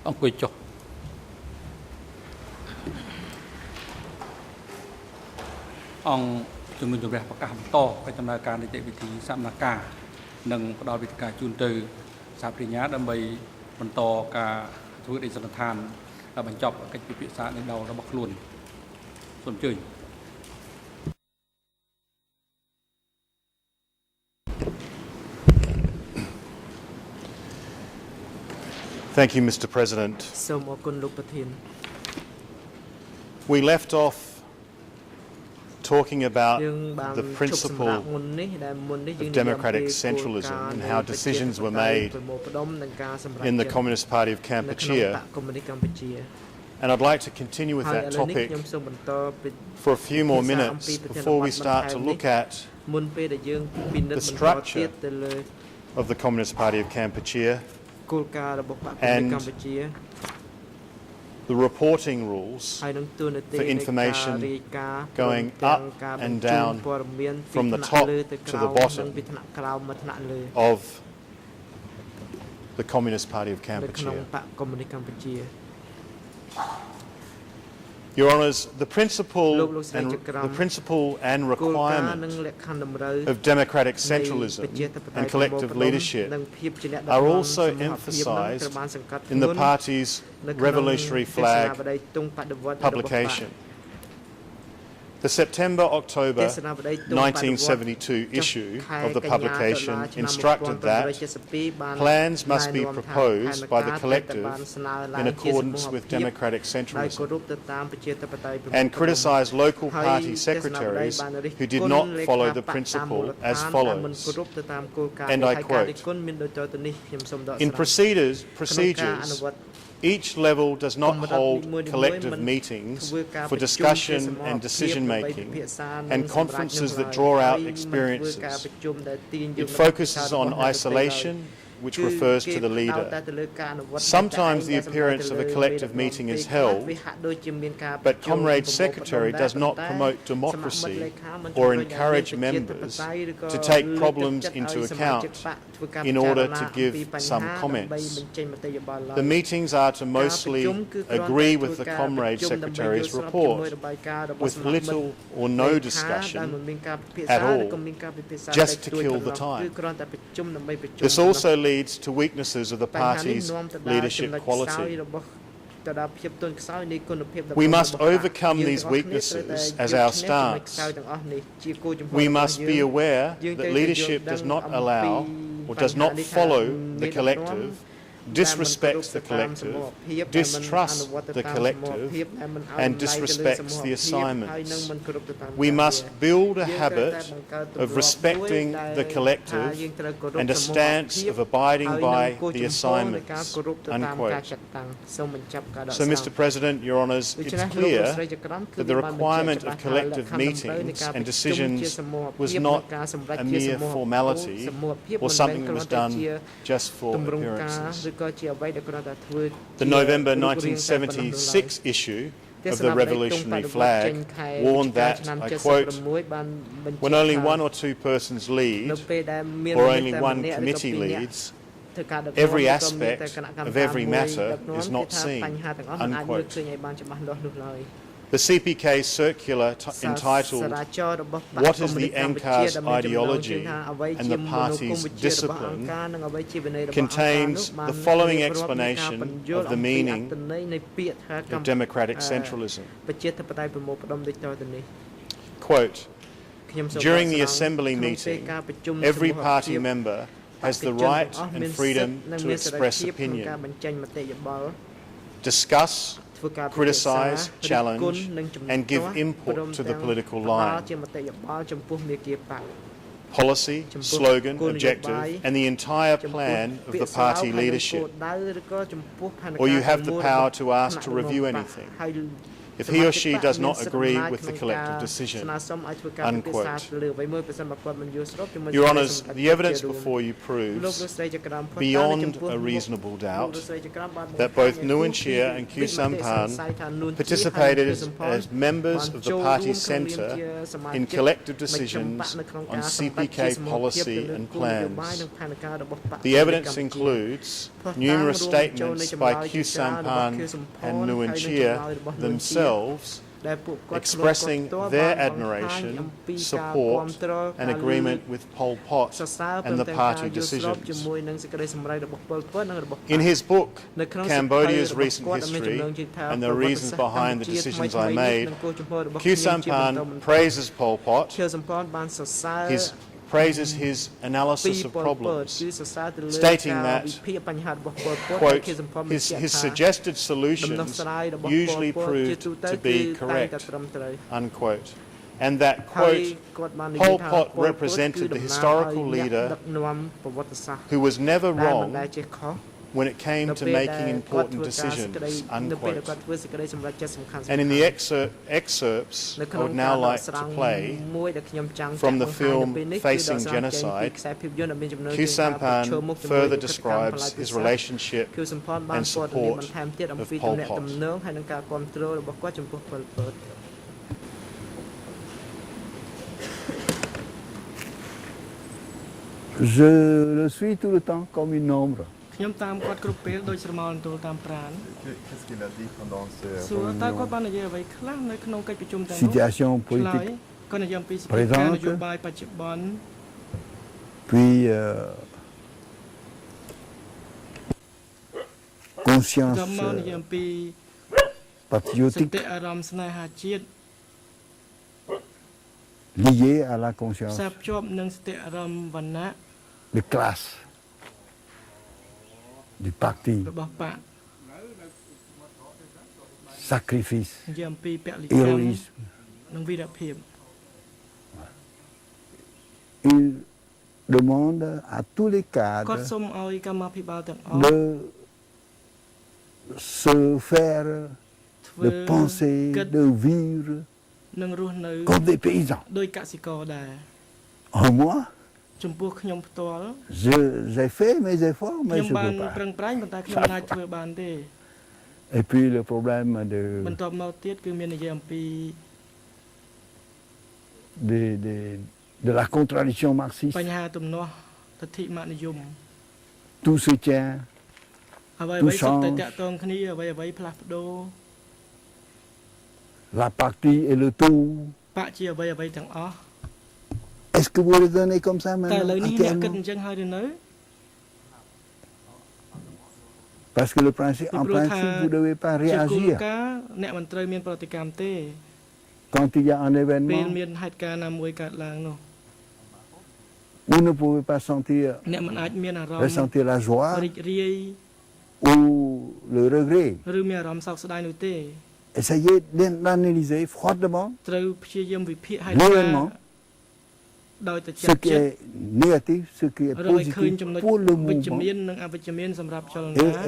អង្គុយចុះអង្គជំនុំជម្រះប្រកាសបន្តកិច្ចដំណើរការនីតិវិធីសកម្មភាពនិងផ្ដល់វិធីការជូនទៅសាប្រញ្ញាដើម្បីបន្តការធ្វើឯកសណ្ឋានបញ្ចប់កិច្ចពិភាក្សានេះរបស់ខ្លួនសូមអញ្ជើញ Thank you, Mr. President. We left off talking about the principle of democratic centralism and how decisions were made in the Communist Party of Kampuchea. And I'd like to continue with that topic for a few more minutes before we start to look at the structure of the Communist Party of Kampuchea and the reporting rules for information going up and down from the top to the bottom of the Communist Party of Kampuchea. Your Honours, the principle and requirement of democratic centralism and collective leadership are also emphasised in the party's revolutionary flag publication. The September-October 1972 issue of the publication instructed that plans must be proposed by the collective in accordance with democratic centralism and criticised local party secretaries who did not follow the principle as follows, and I quote, "In procedures, each level does not hold collective meetings for discussion and decision-making and conferences that draw out experiences. It focuses on isolation, which refers to the leader. Sometimes the appearance of a collective meeting is held, but Comrade Secretary does not promote democracy or encourage members to take problems into account in order to give some comments. The meetings are to mostly agree with the Comrade Secretary's report, with little or no discussion at all, just to kill the time. This also leads to weaknesses of the party's leadership quality. We must overcome these weaknesses as our stance. We must be aware that leadership does not allow or does not follow the collective, disrespects the collective, distrusts the collective, and disrespects the assignments. We must build a habit of respecting the collective and a stance of abiding by the assignments." Unquote. So, Mr. President, Your Honours, it's clear that the requirement of collective meetings and decisions was not a mere formality or something that was done just for appearances. The November 1976 issue of the revolutionary flag warned that, I quote, "When only one or two persons lead, or only one committee leads, every aspect of every matter is not seen." Unquote. The CPK circular entitled "What is the NCAR's ideology and the party's discipline" contains the following explanation of the meaning of democratic centralism. Quote, "During the assembly meeting, every party member has the right and freedom to express opinion, discuss, criticise, challenge and give input to the political line, policy, slogan, objective and the entire plan of the party leadership, or you have the power to ask to review anything. if he or she does not agree with the collective decision, unquote. Your Honours, the evidence before you proves, beyond a reasonable doubt, that both Nguyen Chia and Khieu Samphan participated as members of the party centre in collective decisions on CPK policy and plans. The evidence includes numerous statements by Khieu Samphan and Nguyen Chia themselves expressing their admiration, support and agreement with Pol Pot and the party decisions. In his book, Cambodia's Recent History and the Reasons Behind the Decisions I Made, Khieu Samphan praises Pol Pot, praises his analysis of problems, stating that, quote, his suggested solutions usually proved to be correct, unquote, and that, quote, Pol Pot represented the historical leader who was never wrong when it came to making important decisions, unquote. And in the excerpts I would now like to play from the film Facing Genocide, Khieu Samphan further describes his relationship and support of Pol Pot. Je le suis tout le temps comme une ombre. Qu'est-ce qu'il a dit Situation politique présente, puis conscience patriotique liée à la conscience de classe du parti, sacrifice, héroïsme. Il demande à tous les cadres de se faire, de penser, de vivre comme des paysans. En moi, j'ai fait mes efforts, mais je ne peux pas. Et puis le problème de la contradiction marxiste, tout se tient, tout change, la partie et le tout. Est-ce que vous raisonnez comme ça maintenant? Parce que en principe, vous ne devez pas réagir. Quand il y a un événement, vous ne pouvez pas ressentir la joie ou le regret. Essayez d'analyser froidement l'événement, ce qui est négatif, ce qui est positif pour le mouvement, et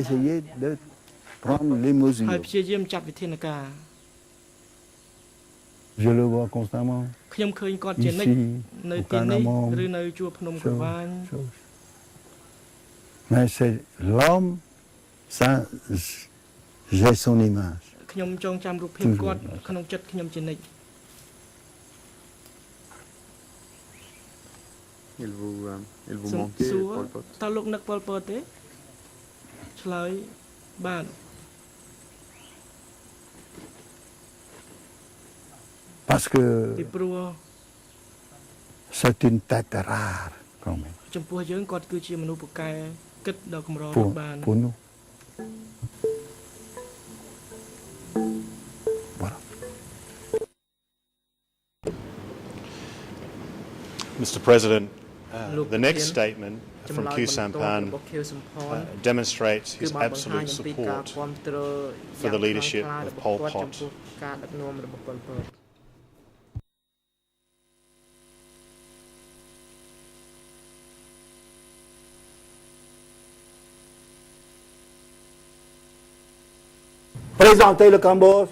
essayez de prendre les mesures. Je le vois constamment, ici, au Canamon, mais c'est l'homme, ça, j'ai son image. Il vous manquait, Pol Pot? Parce que c'est une tête rare, quand même, pour nous. Voilà. Mr. President, the next statement from Khieu Samphan demonstrates his absolute support for the leadership of Pol Pot. Présenter le Cambodge,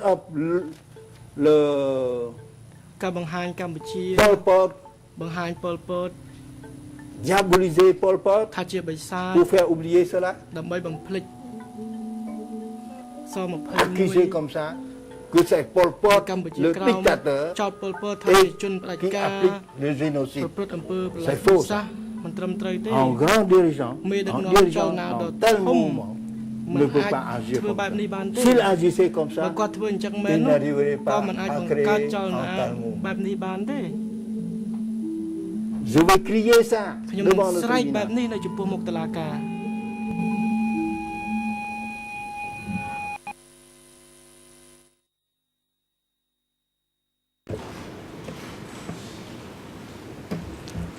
le ការបង្ហាញកម្ពុជា Pol Pot បង្ហាញប៉ុលពត diaboliser Pol Pot ថាជាបិសាច pour faire oublier cela ដើម្បីបំភ្លេចស21 accuser comme ça que c'est Pol Pot កម្ពុជា le ក្រោម dictateur ចោទប៉ុលពតថាជាជនផ្ដាច់ qui ការ applique le génocide ប្រព្រឹត្តអំពើប្រល័យ C'est ពូ faux ជសាសន៍មិនត្រឹមត្រូវទេ un grand dirigeant Mais un de dirigeant Nord dans Nord tel Nord mouvement ne peut pas agirធ្វើ comme បែបនេះបានទេ ça s'il agissait comme បើ ça គាត់ធ្វើអញ្ចឹងមែន il នោះ n'arriverait ក៏ pas មិនអាច à បង្ créer កើតចល un នា tel mouvement បែបនេះបានទេ je vais crier ça ខ្ញុំ devant le ស្រែកបែប tribunal នេះនៅចំពោះមុខតុលាការ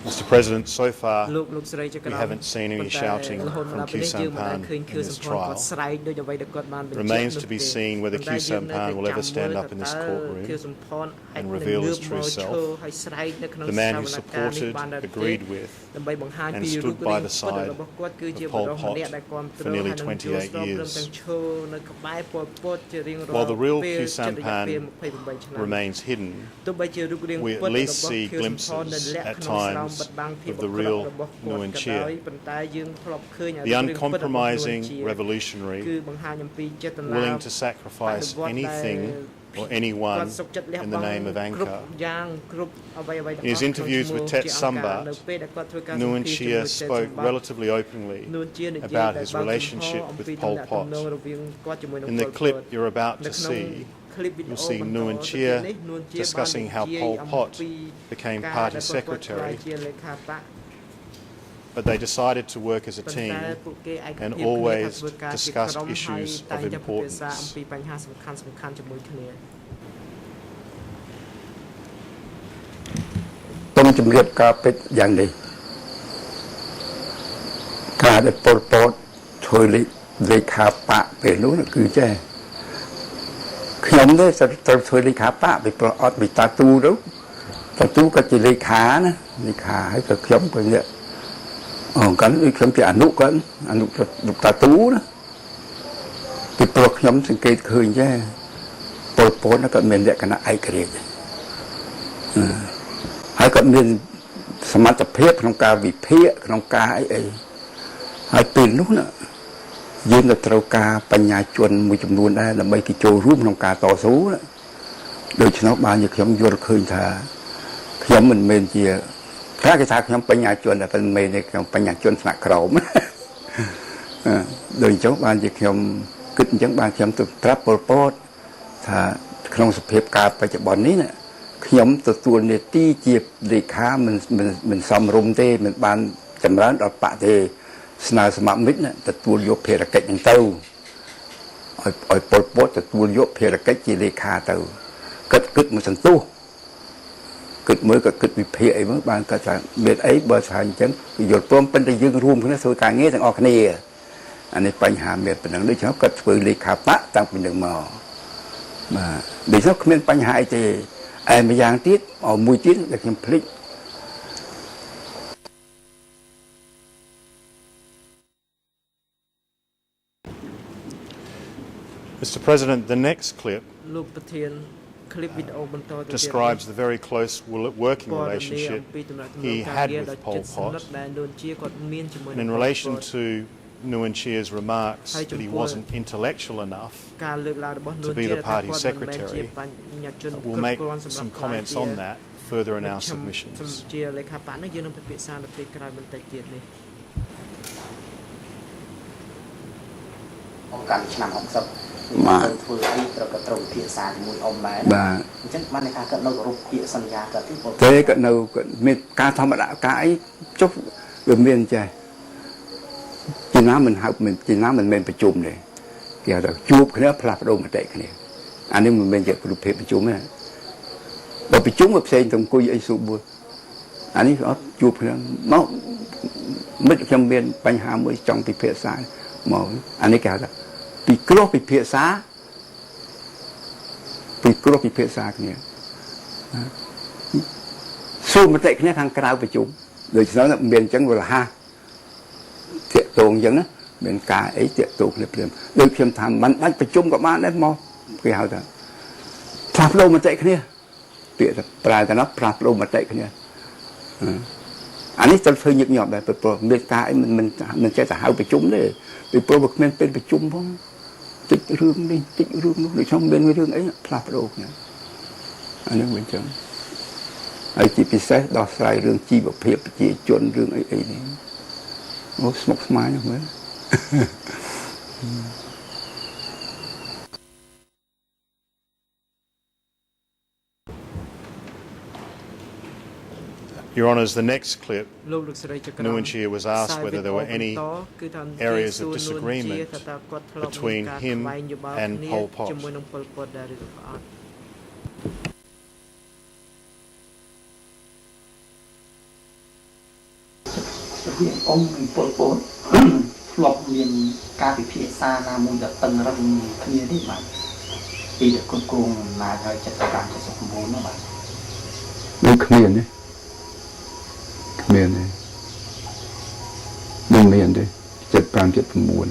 Mr. President, so far លោកស្រីចក្រ we ម haven't seen any shouting រហូតមក from ដល់ពេលនេះយើងមិនបាន Q Sampan ឃើញ in ខឿ this សំផនគាត់ trial. ស្រែកដូចអ្វីដែលគាត់បានបញ្ជាក់ Remains នោះ to ទេ be seen whether Q ប៉ុន្តែយើងនៅ Sampan តែ will ever ចាំ stand មើល up in this តើ courtroom ខឿសំផនអាច and នឹង reveal ងើ his ប true មក self. ឈរហើយស្រែកនៅក្នុង The ស man វ who នកម្មនេះ supported, បានដល់ទេ agreed with, ដើម្បីបង្ហាញ and ពីរូ stood ប by រាង the ពិត side របស់គាត់គឺជា of បុ Pol រសម្ Pot នាក់ដែលគាំទ្រ for nearly ហើយនឹង 28 ចូលស្របព្រម years. ទាំងឈរនៅក្បែរប៉ុលពតជារៀងរាល់ While the real ពេល Q ចិត្តរយៈពេល Sampan 28 ឆ្នាំ remains hidden, ទោះបីជារូបរាង we ពិត at របស់ least see ខៀវសំផននៅ glimpses លក្ខ at ក្នុងស្រោម times បិទបាំងភាព of អា the ក្រក់ real របស់គាត់ក៏ Nguyen ដោយ Chia. ប៉ុន្តែយើងធ្លាប់ឃើញ The រូបរាងពិតរបស់ uncompromising នួនជា revolutionary គឺបង្ហាញអំពីចេតនា willing to sacrifice anything or គាត់ anyone សុខចិត្តលះ in ប the ង់ name of គ្រប់ Angkor. យ៉ាងគ្រប់អ្វីៗទាំងអស់ In his interviews with Tet Sambat, នៅពេលដែលគាត់ធ្វើការ Nguyen សម្ភាសន៍ Chia ជាមួយ Tet spoke Sambat relatively openly នួនជានិយាយ about ដោយ his បើកចំហ relationship អំ with ពី Pol ទំនាក់ទំ Pot. នងរវាងគាត់ជាមួយនឹង In the Pol clip Pot you're about នៅ to ក្នុង see, คลิปវីដេ you'll អូ see បន្ត Nguyen ទៅទៀត Chia នេះនួនជា discussing how បាននិយាយ Pol អំ Pot ពី became ការ party ដែលគាត់ក្លាយ secretary, ជាលេខាបក but they decided to work as a ប៉ុន្ team តែពួកគេឯកភាព and គ្នាថា always ធ្វើការជា discussed ក្រុមហើយ issues តែ of ងតែពិភាក្សាអំ importance. ពីបញ្ហាសំខាន់ៗជាមួយគ្នា tôiជំរាបការពិតយ៉ាងនេះការដែលពលពតធ្វើលេខាបកពេលនោះគឺចេះខ្ញុំនេះត្រូវធ្វើលេខាបកពីព្រោះអត់វិតាទូទៅតាទូក៏ជាលេខាណាលេខាហើយក៏ខ្ញុំក៏នេះកាន់ដូចខ្ញុំជាអនុកាន់អនុលោកតាទូណាពីព្រោះខ្ញុំសង្កេតឃើញចេះពលពតក៏មានលក្ខណៈឯករាជ្យហើយក៏មានសមត្ថភាពក្នុងការវិភាគក្នុងការអីហើយពេលនោះណាយើងក៏ត្រូវការបញ្ញាជនមួយចំនួនដែរដើម្បីគេចូលរួមក្នុងការតស៊ូដូច្នោះបានជាខ្ញុំយល់ឃើញថាខ្ញុំមិនមែនជាថាគេថាខ្ញុំបញ្ញាជនតែមិនមែនទេខ្ញុំបញ្ញាជនថ្នាក់ក្រោមដូចអញ្ចឹងបានជាខ្ញុំគិតអញ្ចឹងបានខ្ញុំទៅប្រាប់ពលពតថាក្នុងសភាពការបច្ចុប្បន្ននេះណាខ្ញុំទទួលនាទីជាលេខាមិនសមរម្យទេមិនបានចម្រើនដល់បកទេស្នើសមមិត្តទទួលយកភារកិច្ចហ្នឹងទៅឲ្យពលពតទទួលយកភារកិច្ចជាលេខាទៅគិតមួយសន្ទុះគិតមើលក៏គិតវិភាគអីមកបានគាត់ថាមានអីបើថាអញ្ចឹងយល់ព្រមប៉ុន្តែយើងរួមគ្នាធ្វើការងារទាំងអស់គ្នាអានេះបញ្ហាមានប៉ុណ្ណឹងដូច្នេះគាត់ធ្វើលេខាបកតាំងពីនឹងមកបាទដូច្នេះគ្មានបញ្ហាអីទេឯម្យ៉ាងទៀតមួយទៀតដែលខ្ញុំភ្លេច Mr. President, the next clip លោកប្រធាន คลิปវីដេអូបន្តទៅទៀត describes the very close working relationship he had with Pol Pot. ដែលនួនជាគាត់មានជាមួយ And in relation to Nguyen Chia's remarks that he wasn't intellectual enough ការលើកឡើងរបស់នួន to be ជា the party secretary, បញ្ញាជន we'll make some comments on that further in our submissions. ជាលេខាបកនេះយើងនឹងពិភាក្សានៅពេលក្រោយបន្តិចទៀតនេះ អង្គការឆ្នាំ60បាទធ្វើអីត្រូវក៏ត្រូវភាសាជាមួយអ៊ំដែរបាទអញ្ចឹងបានន័យថាគាត់នៅគោរពពាក្យសន្យាគាត់ទេគាត់នៅមានការធម្មតាការអីចុះវាមានចេះជាណាមិនហៅមិនជាណាមិនមែនប្រជុំទេគេហៅថាជួបគ្នាផ្លាស់ប្ដូរមតិគ្នាអានេះមិនមែនជារូបភាពប្រជុំទេបើប្រជុំវាផ្សេងទៅអង្គុយអីសួរបួលអានេះអត់ជួបគ្នាមកមិត្តខ្ញុំមានបញ្ហាមួយចង់ពិភាក្សាមកអានេះគេហៅថាពីគ្រោះពិភាក្សាគ្នាសួរមតិគ្នាខាងក្រៅប្រជុំដូច្នេះមានអញ្ចឹងវារហ័សតាក់ទងអញ្ចឹងណាមានការអីតាក់ទងគ្នាព្រមដូចខ្ញុំថាមិនបាច់ប្រជុំក៏បានដែរមកគេហៅថាផ្លាស់ ប្ដូរមតិគ្នាពាក្យប្រើកណោះផ្លាស់ប្ដូរមតិគ្នាអានេះត្រូវធ្វើញឹកញាប់ដែរព្រោះមានការអីមិនចេះតែហៅប្រជុំទេពីព្រោះវាគ្មានពេលប្រជុំផងតិចរឿងនេះតិចរឿងនោះដូចខ្ញុំមានរឿងអីផ្លាស់ប្ដូរគ្នាអានេះមិនចឹងហើយជាពិសេសដោះស្រាយរឿងជីវភាពប្រជាជនរឿងអីនេះអូស្មុគស្មាញហ្នឹងមើល Your Honours, the next clip, Nguyen Chia was asked whether there were any areas of disagreement between him and Pol Pot. Miền này bên miền đây chật pan chật buồn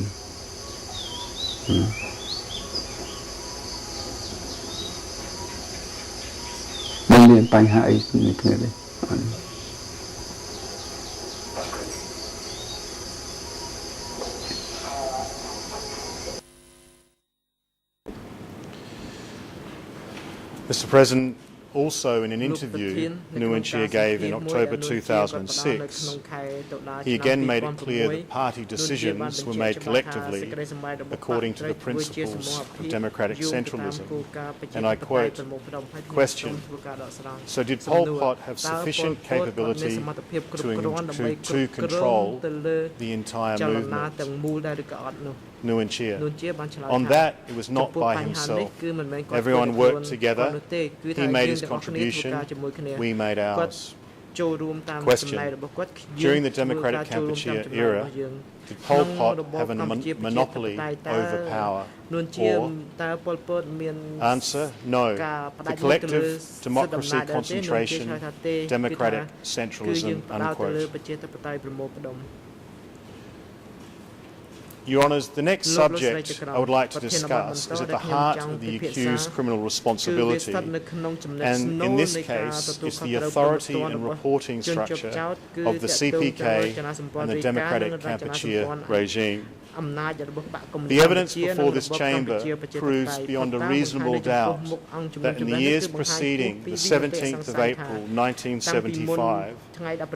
bên miền bay hại như thế này Mr. President, also in an interview Nguyen Chia gave in October 2006, he again made it clear that party decisions were made collectively according to the principles of democratic centralism. And I quote, question, so did Pol Pot have sufficient capability to control the entire movement? Nguyen Chia. On that, it was not by himself. Everyone worked together. He made his contribution. We made ours. Question. During the Democratic Kampuchea era, did Pol Pot have a monopoly over power? Or, answer, no. The collective democracy concentration, democratic centralism, unquote. Your Honours, the next subject I would like to discuss is at the heart of the accused criminal responsibility, and in this case it's the authority and reporting structure of the CPK and the Democratic Kampuchea regime. The evidence before this chamber proves beyond a reasonable doubt that in the years preceding the 17th of April 1975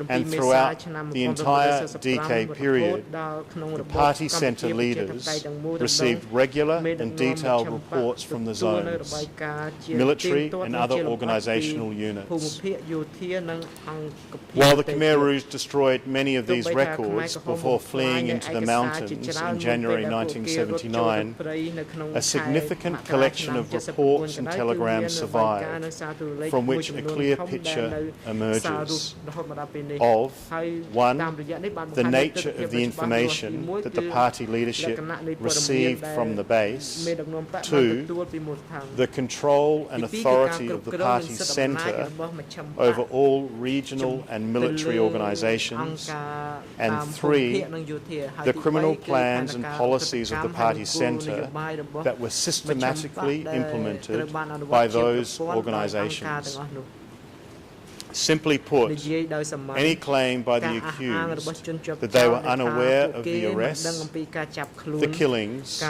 and throughout the entire DK period, the party centre leaders received regular and detailed reports from the zones, military and other organisational units. While the Khmer Rouge destroyed many of these records before fleeing into the mountains in January 1979, a significant collection of reports and telegrams survived, from which a clear picture emerges of, one, the nature of the information that the party leadership received from the base, two, the control and authority of the party centre over all regional and military organisations, and three, the criminal plans and policies of the party centre that were systematically implemented by those organisations. Simply put, any claim by the accused that they were unaware of the arrests, the killings,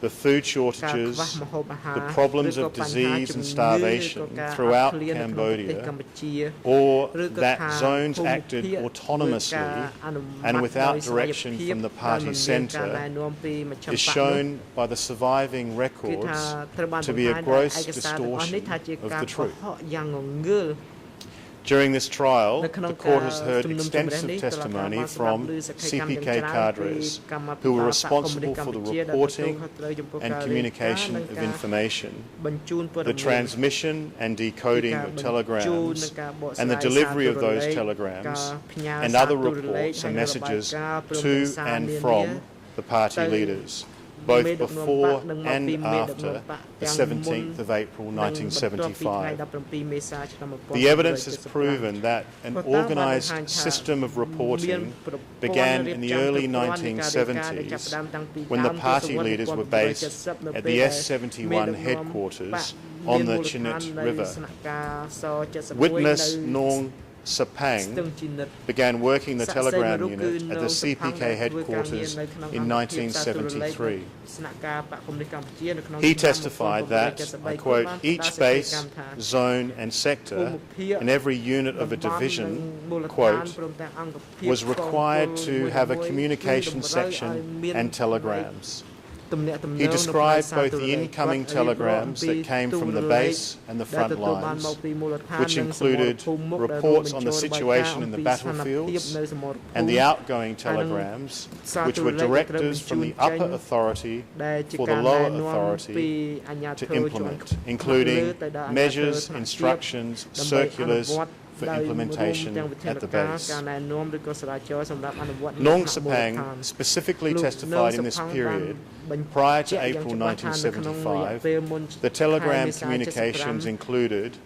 the food shortages, the problems of disease and starvation throughout Cambodia, or that zones acted autonomously and without direction from the party centre is shown by the surviving records to be a gross distortion of the truth. During this trial, the court has heard extensive testimony from CPK cadres who were responsible for the reporting and communication of information, the transmission and decoding of telegrams, and the delivery of those telegrams and other reports and messages to and from the party leaders, both before and after the 17th of April 1975. The evidence has proven that an organised system of reporting began in the early 1970s when the party leaders were based at the S-71 headquarters on the Chinit River. Witness Nong Sapang began working the telegram unit at the CPK headquarters in 1973. He testified that, I quote, each base, zone and sector in every unit of a division, quote, was required to have a communication section and telegrams. He described both the incoming telegrams that came from the base and the front lines, which included reports on the situation in the battlefields, and the outgoing telegrams, which were directives from the upper authority for the lower authority to implement, including measures, instructions, circulars for implementation at the base. Nong Sapang specifically testified in this period, prior to April 1975, the telegram communications included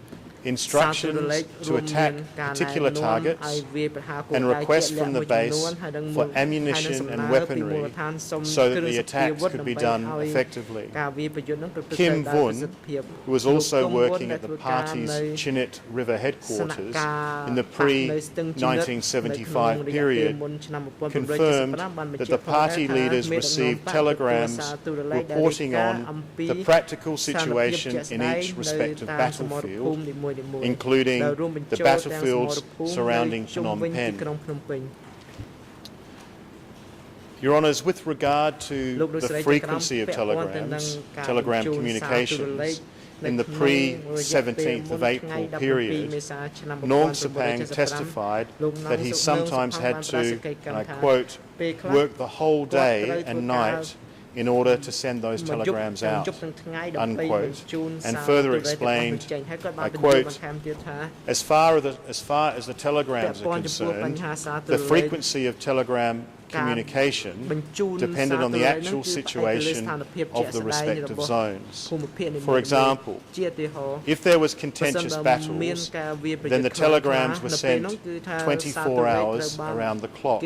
instructions to attack particular targets and requests from the base for ammunition and weaponry so that the attacks could be done effectively. Kim Vun, who was also working at the party's Chinit River headquarters in the pre-1975 period, confirmed that the party leaders received telegrams reporting on the practical situation in each respective battlefield, including the battlefields surrounding Phnom Penh. Your Honours, with regard to the frequency of telegram communications, in the pre-17th of April period, Nong Sapang testified that he sometimes had to, and I quote, work the whole day and night in order to send those telegrams out, unquote, and further explained, I quote, as far as the telegrams are concerned, the frequency of telegram communication depended on the actual situation of the respective zones. For example, if there was contentious battles, then the telegrams were sent 24 hours around the clock.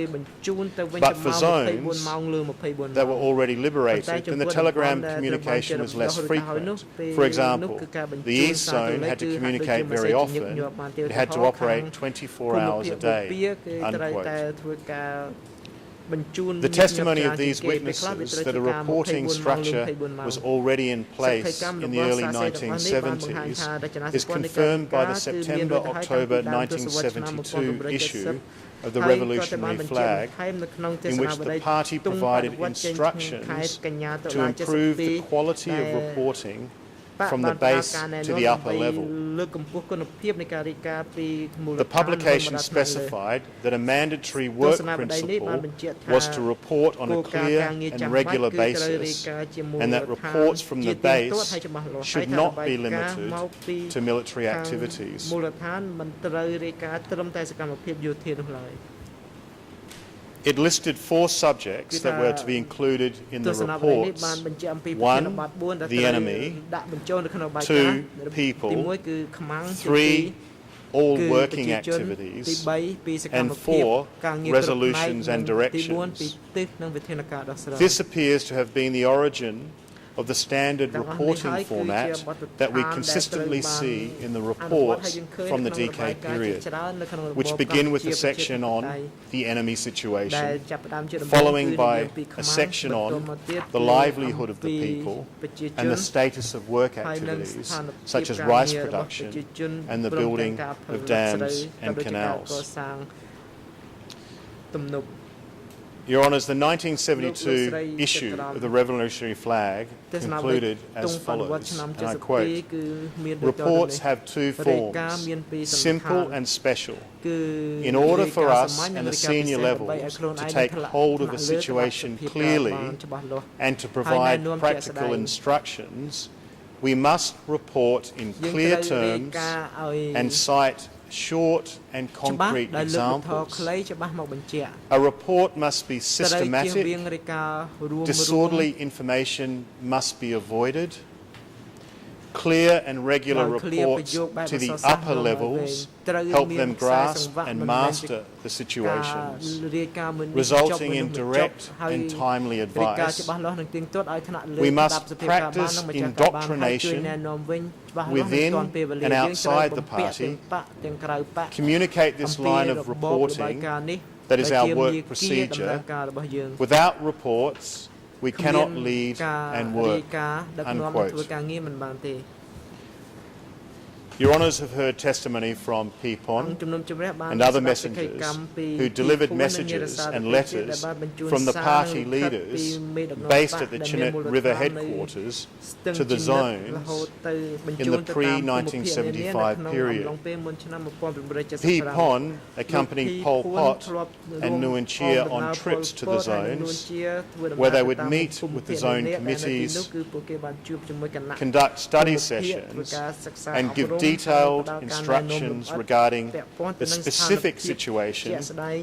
But for zones that were already liberated, then the telegram communication was less frequent. For example, the East Zone had to communicate very often. It had to operate 24 hours a day, unquote. The testimony of these witnesses that a reporting structure was already in place in the early 1970s is confirmed by the September-October 1972 issue of the Revolutionary Flag, in which the party provided instructions to improve the quality of reporting from the base to the upper level. The publication specified that a mandatory work principle was to report on a clear and regular basis, and that reports from the base should not be limited to military activities. It listed 4 subjects that were to be included in the reports. 1, the enemy. 2, people. 3, all working activities. And 4, resolutions and directions. This appears to have been the origin of the standard reporting format that we consistently see in the reports from the DK period, which begin with a section on the enemy situation, following by a section on the livelihood of the people and the status of work activities, such as rice production and the building of dams and canals. Your Honours, the 1972 issue of the Revolutionary Flag concluded as follows, and I quote, "Reports have 2 forms, simple and special. In order for us and the senior levels to take hold of the situation clearly and to provide practical instructions, we must report in clear terms and cite short and concrete examples. A report must be systematic, disorderly information must be avoided, Clear and regular reports to the upper levels help them grasp and master the situations, resulting in direct and timely advice. We must practice indoctrination within and outside the party, communicate this line of reporting, that is our work procedure. Without reports, we cannot lead and work, unquote. Your Honours have heard testimony from Pipon and other messengers who delivered messages and letters from the party leaders based at the Chinook River headquarters to the zones in the pre-1975 period. Pipon accompanied Pol Pot and Nuon Chea on trips to the zones where they would meet with the zone committees, conduct study sessions and give detailed instructions regarding the specific situation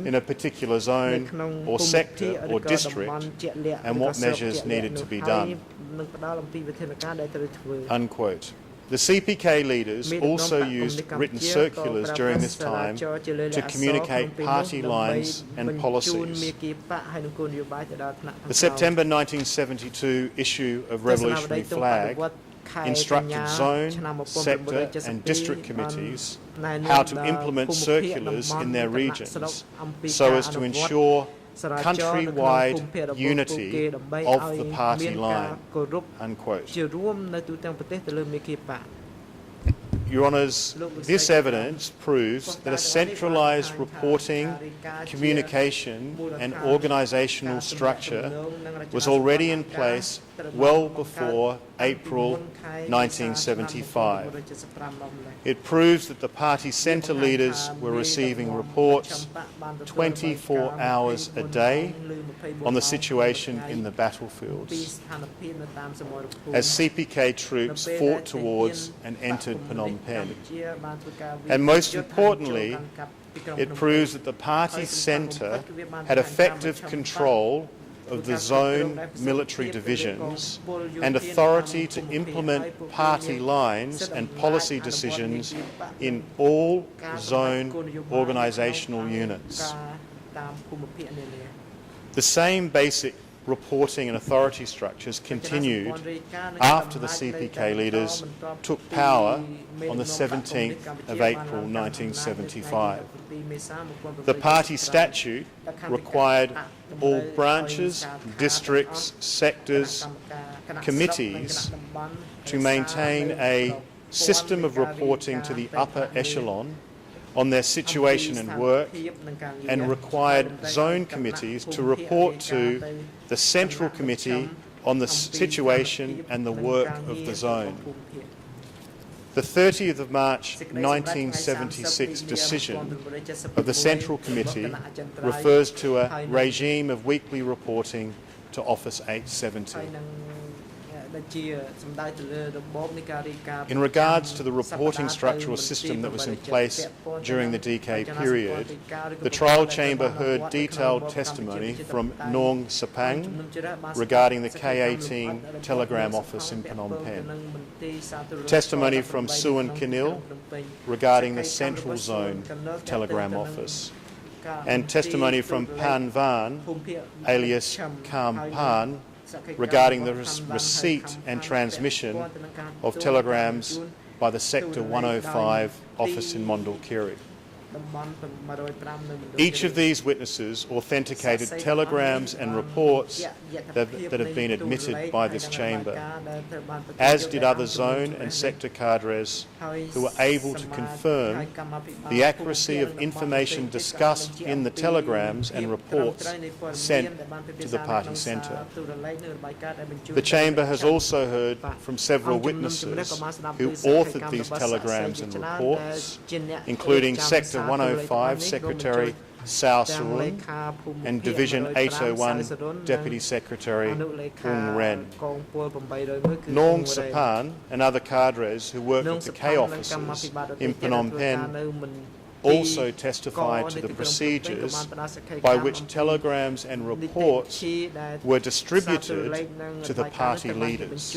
in a particular zone or sector or district and what measures needed to be done, unquote. The CPK leaders also used written circulars during this time to communicate party lines and policies. The September 1972 issue of Revolutionary Flag instructed zone, sector and district committees how to implement circulars in their regions so as to ensure countrywide unity of the party line, unquote. Your Honours, this evidence proves that a centralised reporting, communication and organisational structure was already in place well before April 1975. It proves that the party centre leaders were receiving reports 24 hours a day on the situation in the battlefields as CPK troops fought towards and entered Phnom Penh. And most importantly, it proves that the party centre had effective control of the zone military divisions and authority to implement party lines and policy decisions in all zone organisational units. The same basic reporting and authority structures continued after the CPK leaders took power on the 17th of April 1975. The party statute required all branches, districts, sectors, committees to maintain a system of reporting to the upper echelon on their situation and work, and required zone committees to report to the Central Committee on the situation and the work of the zone. The 30th of March 1976 decision of the Central Committee refers to a regime of weekly reporting to Office 870. In regards to the reporting structural system that was in place during the DK period, the trial chamber heard detailed testimony from Nong Sapang regarding the K18 telegram office in Phnom Penh, testimony from Suan Kinil regarding the Central Zone telegram office, and testimony from Pan Van, alias Kam Pan, regarding the receipt and transmission of telegrams by the Sector 105 office in Mondulkiri. Each of these witnesses authenticated telegrams and reports that have been admitted by this chamber, as did other zone and sector cadres who were able to confirm the accuracy of information discussed in the telegrams and reports sent to the party centre. The chamber has also heard from several witnesses who authored these telegrams and reports, including Sector 105 Secretary Sao Sarun and Division 801 Deputy Secretary Ung Ren. Nong Sapan and other cadres who worked at the K offices in Phnom Penh also testified to the procedures by which telegrams and reports were distributed to the party leaders.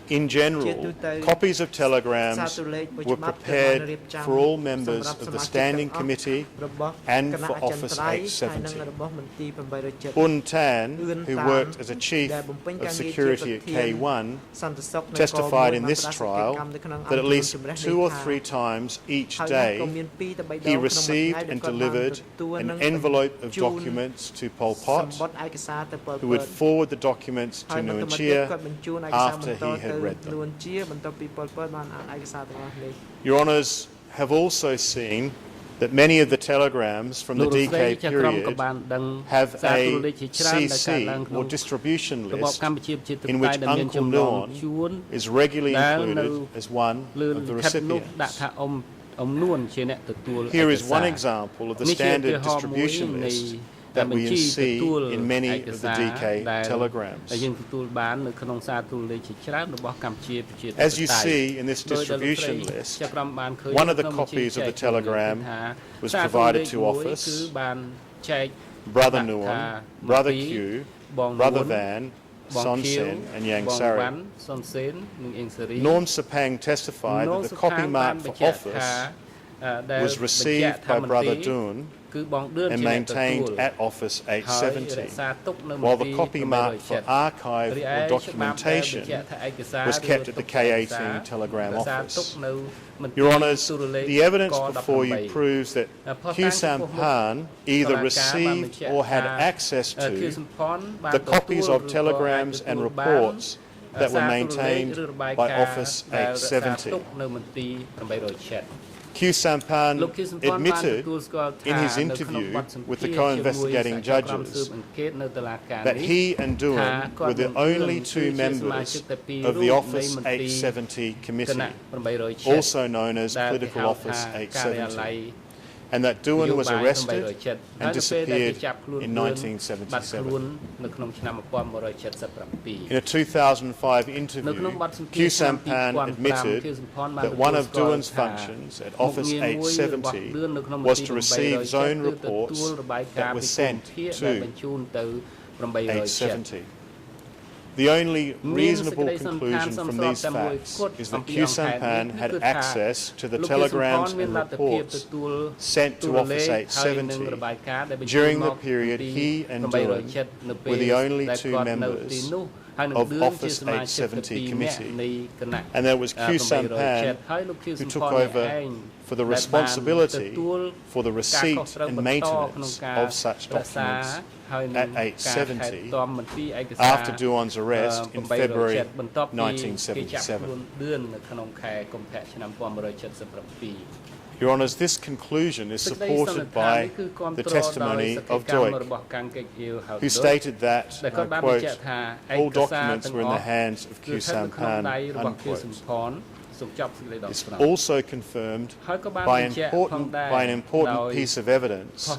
In general, copies of telegrams were prepared for all members of the Standing Committee and for Office 870. Un Tan, who worked as a chief of security at K1, testified in this trial that at least 2 or 3 times each day he received and delivered an envelope of documents to Pol Pot, who would forward the documents to Nuon Chea after he had read them. Your Honours have also seen that many of the telegrams from the DK period have a CC or distribution list in which Uncle Nuon is regularly included as one of the recipients. Here is one example of the standard distribution list that we see in many of the DK telegrams. As you see in this distribution list, one of the copies of the telegram was provided to Office, Brother Nuon, Brother Q, Brother Van, Son Sen and Yang Sari. Norm Sepang testified that the copy marked for Office was received by Brother Dun and maintained at Office 870, while the copy marked for archive or documentation was kept at the K18 telegram office. Your Honours, the evidence before you proves that Khieu Samphan either received or had access to the copies of telegrams and reports that were maintained by Office 870. Khieu Samphan admitted in his interview with the co-investigating judges that he and Dun were the only 2 members of the Office 870 committee, also known as Political Office 870, and that Dun was arrested and disappeared in 1977. In a 2005 interview, Khieu Samphan admitted that one of Dun's functions at Office 870 was to receive zone reports that were sent to 870. The only reasonable conclusion from these facts is that Khieu Samphan had access to the telegrams and reports sent to Office 870 during the period he and Dun were the only 2 members of Office 870 committee, and that was Khieu Samphan who took over for the responsibility for the receipt and maintenance of such documents at 870 after Duan's arrest in February 1977. Your Honours, this conclusion is supported by the testimony of Duik, who stated that, and I quote, all documents were in the hands of Khieu Samphan, unquote. It's also confirmed by an important piece of evidence,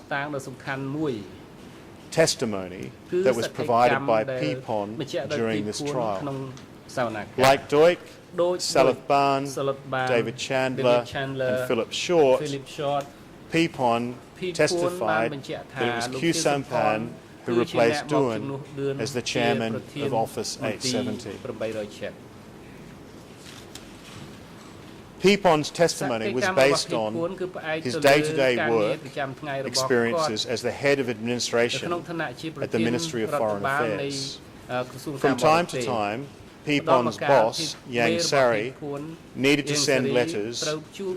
testimony that was provided by Phipon during this trial. Like Duik, Salith Ban, David Chandler and Philip Short, Phipon testified that it was Khieu Samphan who replaced Dun as the chairman of Office 870. Phipon's testimony was based on his day-to-day work experiences as the head of administration at the Ministry of Foreign Affairs. From time to time, Phipon's boss, Yang Sari, needed to send letters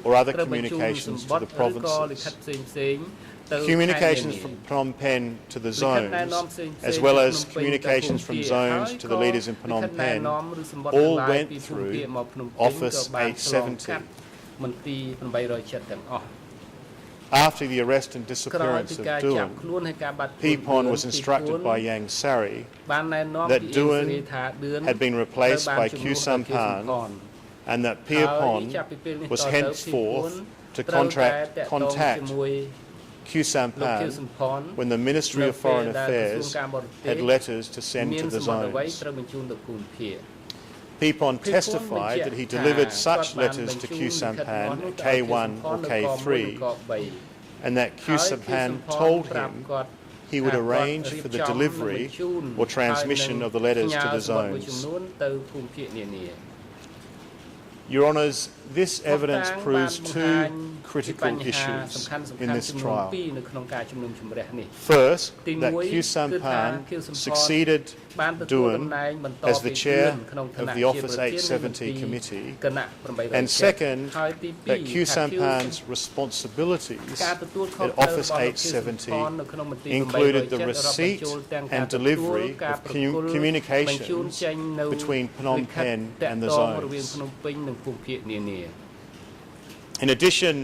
or other communications to the provinces. Communications from Phnom Penh to the zones, as well as communications from zones to the leaders in Phnom Penh, all went through Office 870. After the arrest and disappearance of Dun, Phipon was instructed by Yang Sari that Dun had been replaced by Khieu Samphan and that Phipon was henceforth to contact Khieu Samphan when the Ministry of Foreign Affairs had letters to send to the zones. Phipon testified that he delivered such letters to Khieu Samphan at K1 or K3, and that Khieu Samphan told him he would arrange for the delivery or transmission of the letters to the zones. Your Honours, this evidence តាំង proves បានបង្ two ហាញពី critical បញ្ហា issues សំខាន់ in this ចំនួន trial. 2នៅក្នុងការជំនុំជម្រះនេះ First, ទី that 1 Khieu គឺថា Samphan Khieu Samphan succeeded បានទទួលតំ Duen ណែងបន្ត as the ពី chair ដឿនក្នុងឋា of នៈ the ជា Office ប្រធាននៃមន្ទីរ 870 committee, គណៈ870 and second, ហើយទី that 2 Khieu ថា Khieu Samphan's responsibilities ការទទួលខុស at ត្រូវ Office របស់លោក Khieu Samphan នៅក្នុងមន្ទីរ 870 included the 870 receipt រាប់បញ្ចូលទាំងការ and ទទួល delivery ការ of ប្រគល់បញ្ជូន communications ចេញនៅ between Phnom លិខិត Penh តាក់ and the ទងរវាង zones. ភ្នំពេញនិងភូមិភាគនានា In addition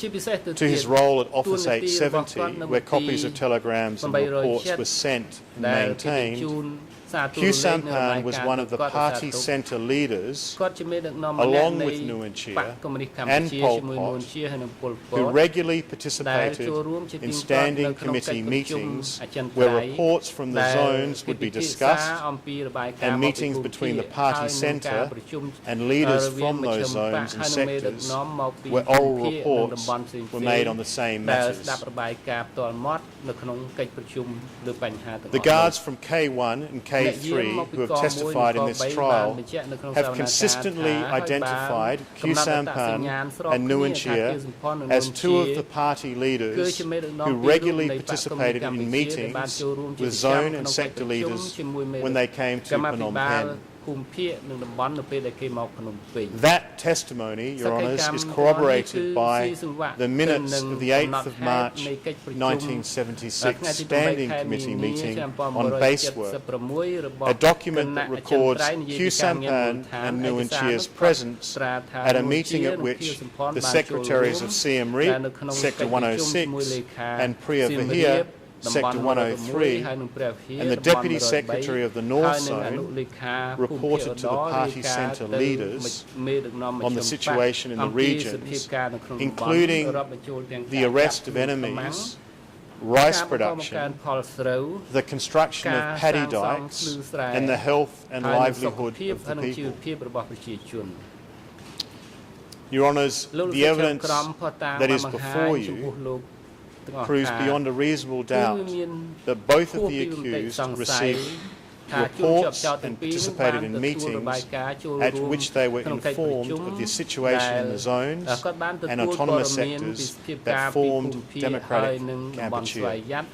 ជាពិសេសទៅ to ទៀត his role at តួ Office នាទីរបស់គាត់នៅ 870, where copies of telegrams and reports 870 were sent and ដែលគេបញ្ maintained, ជូនសារទូរ Khieu លេខនៅរបាយ Samphan was ការណ៍ one of the គាត់ទៅ party សារទុក centre leaders គាត់ជាមេដឹកនាំម្នាក់ along នៃ with Nguyen Chia បកកុម្មុយនីសកម្ and ពុជា Pol ជាមួយ Pot, នួនជាហើយនិងពលព who ត regularly ដែល participated ចូលរួមជា in ទីផ្ទាល់ standing នៅក្នុងកិច្ច committee ប្រជុំ meetings អចិន្ត្រៃយ៍ where reports from the ដែល zones គេ would be ពិភាក្សា discussed អំពីរបាយការណ៍ and មកពី meetings ភូមិ between the ភាគ party ហើយនឹងការ centre ប្រជុំ and leaders រវាង from មជ្ឈ those ិមបក zones and ហើយនិងមេដឹក sectors នាំមកពី where ភូ oral មិភាគនិងតំ reports បន់ផ្សេងៗ were made on the same ដែល matters. ស្ដាប់របាយការណ៍ផ្ទាល់មាត់នៅក្នុងកិច្ចប្រជុំលើបញ្ហាទាំងអស់ The guards from K1 and K3 who have testified in this trial have consistently identified Khieu Samphan and Nguyen Chia as two of the party leaders who regularly participated in meetings with zone and sector leaders when they came to Phnom Penh. ភូមិភាគនិងតំបន់នៅពេលដែលគេមកភ្នំពេញ That testimony, Your Honours, is corroborated by the minutes of the 8th of March 1976 Standing Committee meeting on base work, a document that records Khieu Samphan and Nguyen Chia's presence at a meeting at which the secretaries of Siem Reap, Sector 106, and Priya Vahia, Sector 103, and the Deputy Secretary of the North Zone reported to the party centre leaders on the situation in the regions, including the arrest of enemies, rice production, the construction of paddy dikes, and the health and livelihood of the people. Your Honours, the evidence that is before you proves beyond a reasonable doubt that both of the accused received reports and participated in meetings at which they were informed of the situation in the zones and autonomous sectors that formed democratic Kampuchea.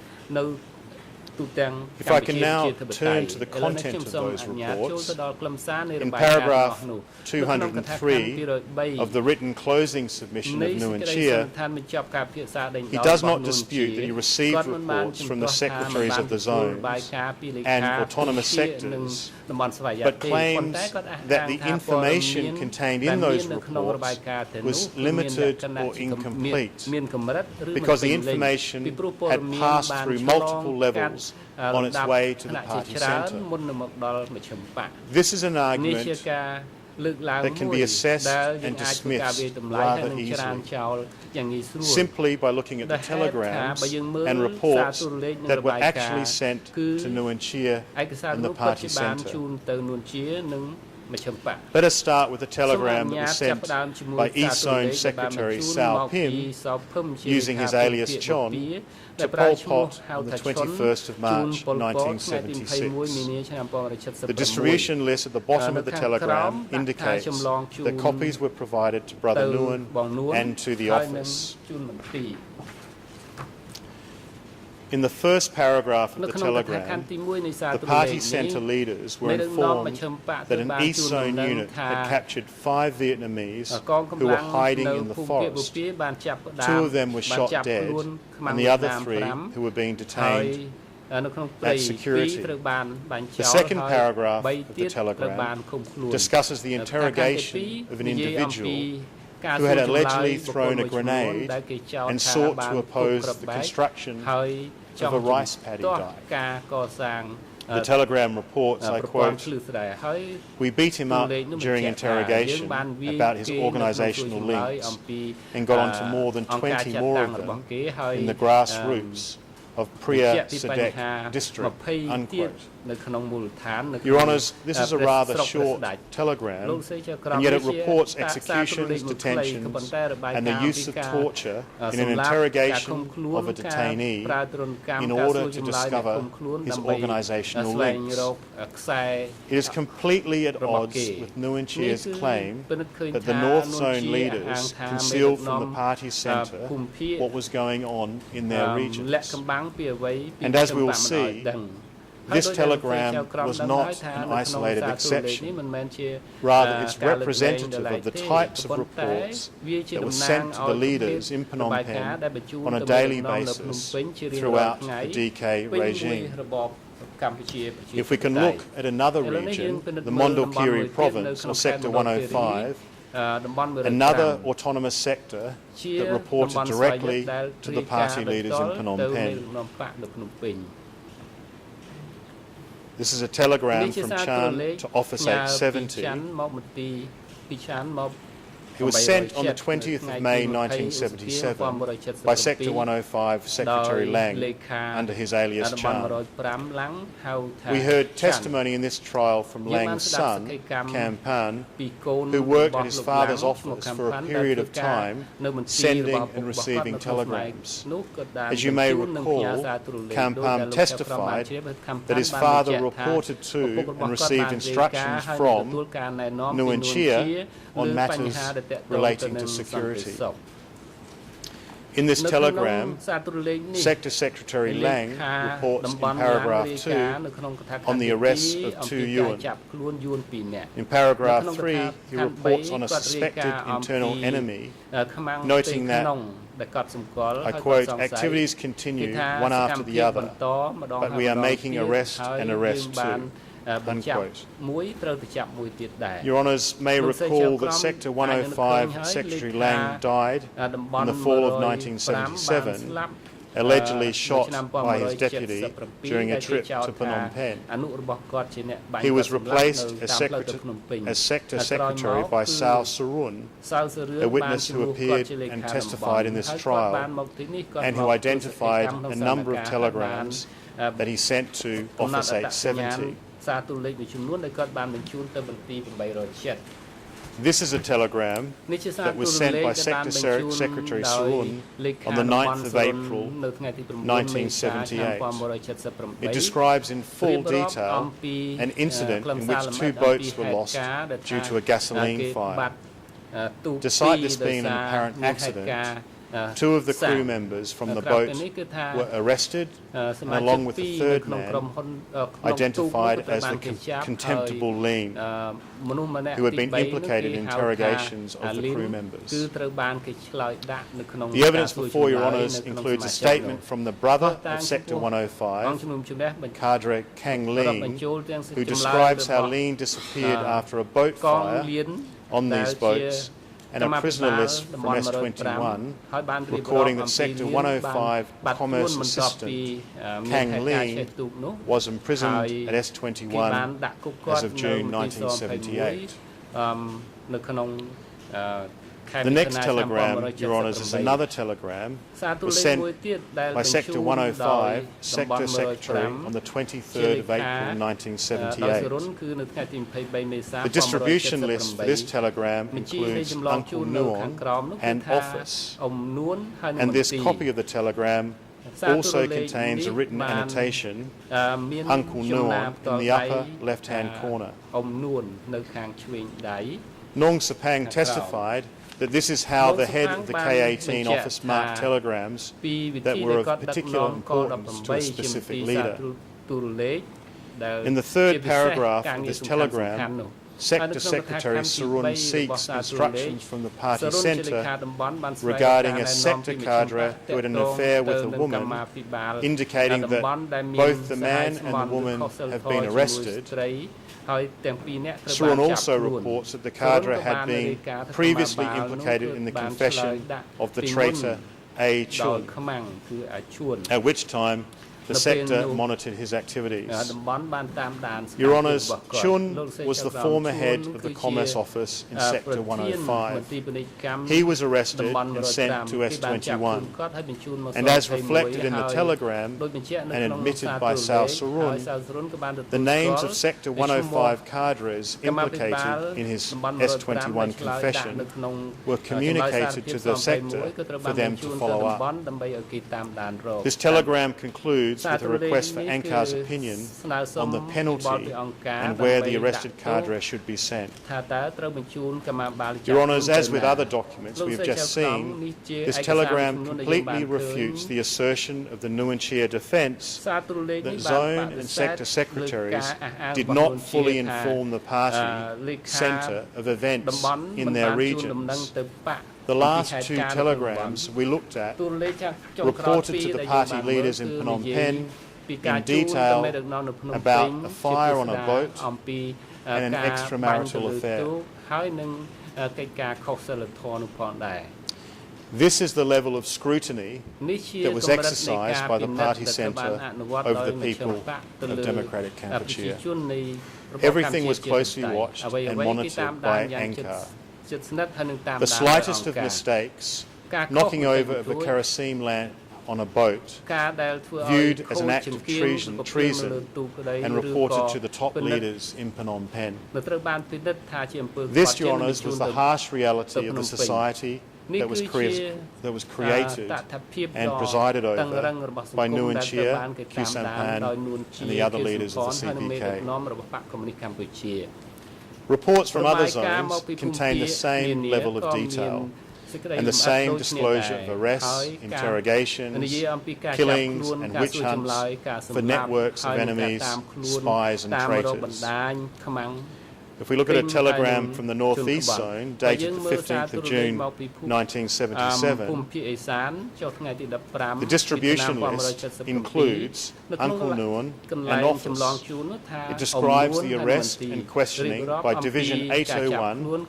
If I can now turn to the content of those reports, in paragraph 203 of the written closing submission of Nguyen Chia, he does not dispute that he received reports from the secretaries of the zones and autonomous sectors, but claims that the information contained in those reports was limited or incomplete because the information had passed through multiple levels on its way to the party centre. This is an argument that can be assessed and dismissed rather easily, simply by looking at the telegrams and reports that were actually sent to Nguyen Chia and the party centre. Let us start with the telegram that was sent by East Zone Secretary Sao Pim, using his alias Chon, to Pol Pot on the 21st of March 1976. The distribution list at the bottom of the telegram indicates that copies were provided to Brother Nguyen and to the office. In the first paragraph of the telegram, the party centre leaders were informed that an East Zone unit had captured 5 Vietnamese who were hiding in the forest. 2 of them were shot dead, and the other 3 who were being detained at security. The second paragraph of the telegram discusses the interrogation of an individual who had allegedly thrown a grenade and sought to oppose the construction of a rice paddy dike. The telegram reports, I quote, "We beat him up during interrogation about his organisational links and got onto more than 20 more of them in the grassroots of Priya Sadek district," unquote. Your Honours, this is a rather short telegram, and yet it reports executions, detentions, and the use of torture in an interrogation of a detainee in order to discover his organisational links. It is completely at odds with Nguyen Chia's claim that the North Zone leaders concealed from the party centre what was going on in their regions. And as we will see, this telegram was not an isolated exception. Rather, it's representative of the types of reports that were sent to the leaders in Phnom Penh on a daily basis throughout the DK regime. If we can look at another region, the Mondulkiri province, or Sector 105, another autonomous sector that reported directly to the party leaders in Phnom Penh. This is a telegram from Chan to Office 870. It was sent on the 20th of May 1977 by Sector 105 Secretary Lang under his alias Chan. We heard testimony in this trial from Lang's son, Kam Pan, who worked at his father's office for a period of time, sending and receiving telegrams. As you may recall, Kam Pan testified that his father reported to and received instructions from Nguyen Chia on matters relating to security. In this telegram, Sector Secretary Lang reports in paragraph 2 on the arrest of Tu Yuan. In paragraph 3, he reports on a suspected internal enemy, noting that, I quote, activities continue one after the other, but we are making arrest and arrest too. Unquote. Your Honours may recall that Sector 105 Secretary Lang died in the fall of 1977, allegedly shot by his deputy during a trip to Phnom Penh. He was replaced as Sector Secretary by Sao Sarun, a witness who appeared and testified in this trial, and who identified a number of telegrams that he sent to Office 870. This is a telegram that was sent by Sector Secretary Sarun on the 9th of April 1978. It describes in full detail an incident in which 2 boats were lost due to a gasoline fire. Despite this being an apparent accident, 2 of the crew members from the boat were arrested, and along with the 3rd man, identified as the contemptible Lean, who had been implicated in interrogations of the crew members. The evidence before Your Honours includes a statement from the brother of Sector 105, Cadre Kang Lean, who describes how Lean disappeared after a boat fire on these boats, and a prisoner list from S21 recording that Sector 105 Commerce Assistant Kang Lean was imprisoned at S21 as of June 1978. The next telegram, Your Honours, is another telegram was sent by Sector 105 Sector Secretary on the 23rd of April 1978. The distribution list for this telegram includes Uncle Nuon and Office, and this copy of the telegram also contains a written annotation, Uncle Nuon, in the upper left-hand corner. Nong Sapang testified that this is how the head of the K18 office marked telegrams that were of particular importance to a specific leader. In the 3rd paragraph of this telegram, Sector Secretary Sarun seeks instructions from the party centre regarding a sector cadre who had an affair with a woman, indicating that both the man and the woman have been arrested. Sarun also reports that the cadre had been previously implicated in the confession of the traitor A. Chun, at which time the sector monitored his activities. Your Honours, Chun was the former head of the Commerce Office in Sector 105. He was arrested and sent to S21. And as reflected in the telegram and admitted by Sao Sarun, the names of Sector 105 cadres implicated in his S21 confession were communicated to the sector for them to follow up. This telegram concludes with a request for ANCAR's opinion on the penalty and where the arrested cadre should be sent. Your Honours, as with other documents we have just seen, this telegram completely refutes the assertion of the Nuon Chea defence that zone and sector secretaries did not fully inform the party centre of events in their regions. The last two telegrams we looked at reported to the party leaders in Phnom Penh in detail about a fire on a boat and an extramarital affair. This is the level of scrutiny that was exercised by the party centre over the people of Democratic Kampuchea. Everything was closely watched and monitored by ANCAR. The slightest of mistakes, knocking over of a kerosene lamp on a boat, viewed as an act of treason and reported to the top leaders in Phnom Penh. This, Your Honours, was the harsh reality of the society that was created and presided over by Nuon Chea, Khieu Samphan and the other leaders of the CPK. Reports from other zones contain the same level of detail and the same disclosure of arrests, interrogations, killings and witch hunts for networks of enemies, spies and traitors. If we look at a telegram from the northeast zone dated the 15th of June 1977, the distribution list includes Uncle Nuon and office. It describes the arrest and questioning by Division 801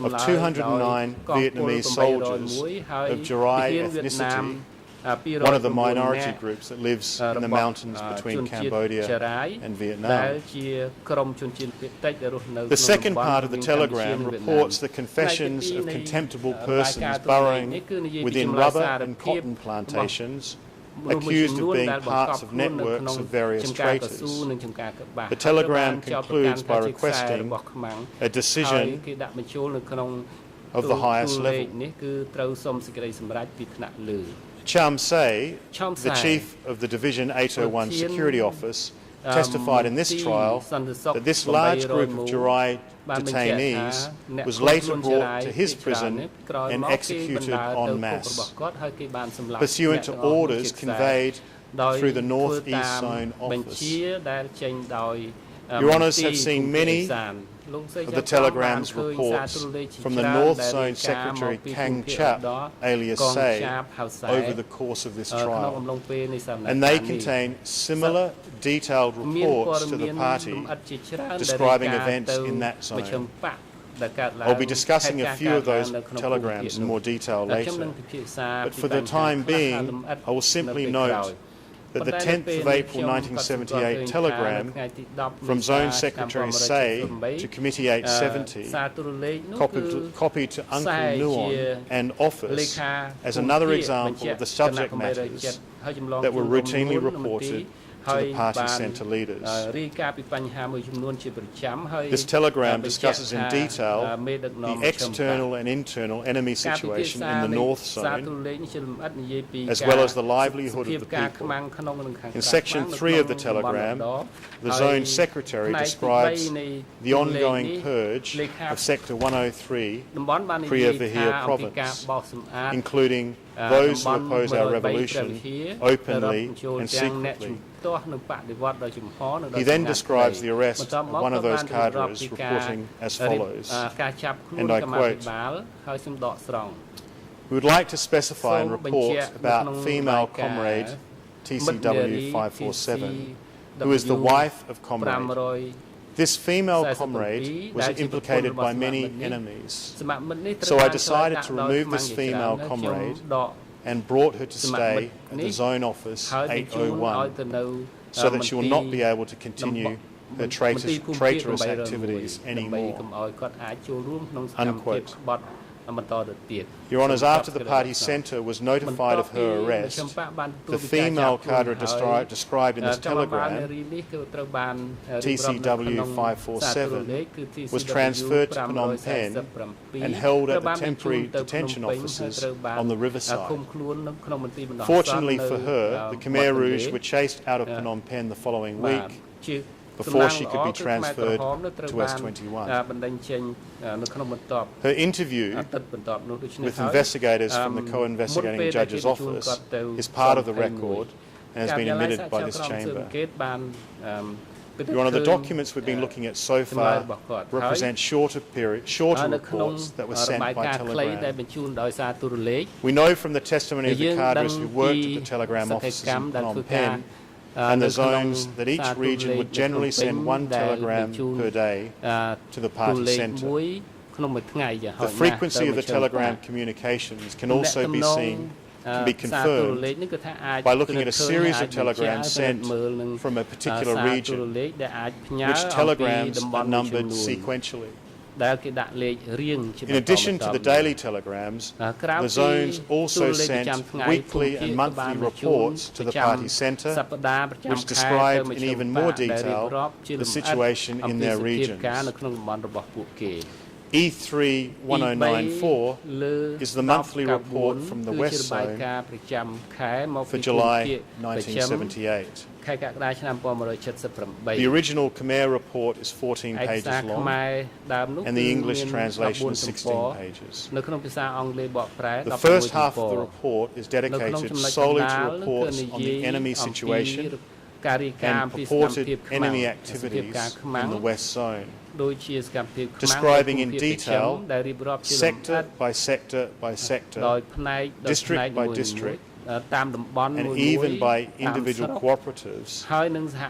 of 209 Vietnamese soldiers of Jarai ethnicity, one of the minority groups that lives in the mountains between Cambodia and Vietnam. The second part of the telegram reports the confessions of contemptible persons burrowing within rubber and cotton plantations, accused of being parts of networks of various traitors. The telegram concludes by requesting a decision of the highest level. Cham Say, the chief of the Division 801 Security Office, testified in this trial that this large group of Jarai detainees was later brought to his prison and executed en masse, pursuant to orders conveyed through the North-East Zone Office. Your Honours have seen many of the telegram's reports from the North Zone Secretary Kang Chap, alias Say, over the course of this trial, and they contain similar detailed reports to the party describing events in that zone. I'll be discussing a few of those telegrams in more detail later, but for the time being, I will simply note that the 10th of April 1978 telegram from Zone Secretary Say to Committee 870, copied to Uncle Nuon and Office as another example of the subject matters that were routinely reported to the party centre leaders. This telegram discusses in detail the external and internal enemy situation in the North Zone, as well as the livelihood of the people. In Section 3 of the telegram, the Zone Secretary describes the ongoing purge of Sector 103, Preah Vihear Province, including those who oppose our revolution openly and secretly. He then describes the arrest of one of those cadres, reporting as follows, and I quote, "We would like to specify and report about female comrade TCW 547, who is the wife of comrade. This female comrade was implicated by many enemies, so I decided to remove this female comrade and brought her to สมัคร stay មិត្ត at នេះ the zone office ហើយបញ្ជូនឲ្យទៅនៅ 801 so that she will not be able to continue her traitorous activities ដើម្បី anymore. កុំឲ្យគាត់អាចចូលរួមក្នុងសកម្មភាពក្បត់បន្តទៅទៀត Your Honours, after the party centre was notified of her arrest, the female cadre described in this telegram, TCW 547, was transferred to Phnom Penh and held at the temporary detention offices on the riverside. Fortunately for her, the Khmer Rouge were chased out of Phnom Penh the following week before she could be transferred to S21. Her interview with investigators from the co-investigating judge's office is part of the record and has been admitted by this chamber. Your Honour, the documents we've been looking at so far represent shorter reports that were sent by telegram. We know from the testimony of the cadres who worked at the telegram offices in Phnom Penh and the zones that each region would generally send one telegram per day to the party centre. The frequency of the telegram communications can also be confirmed by looking at a series of telegrams sent from a particular region, which telegrams are numbered sequentially. In addition to the daily telegrams, the zones also sent weekly and monthly reports to the party centre, which described in even more detail the situation in their regions. E3-1094 is the monthly report from the West Zone for July 1978. The original Khmer report is 14 pages long, and the English translation is 16 pages. The first half of the report is dedicated solely to reports on the enemy situation and purported enemy activities in the West Zone, describing in detail, sector by sector by sector, district by district, and even by individual cooperatives,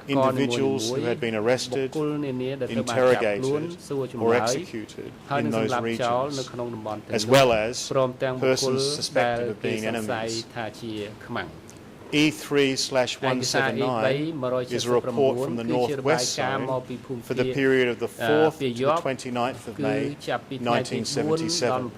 individuals who had been arrested, interrogated, or executed in those regions, as well as persons suspected of being enemies. E3/179 is a report from the Northwest Zone for the period of the 4th to the 29th of May 1977.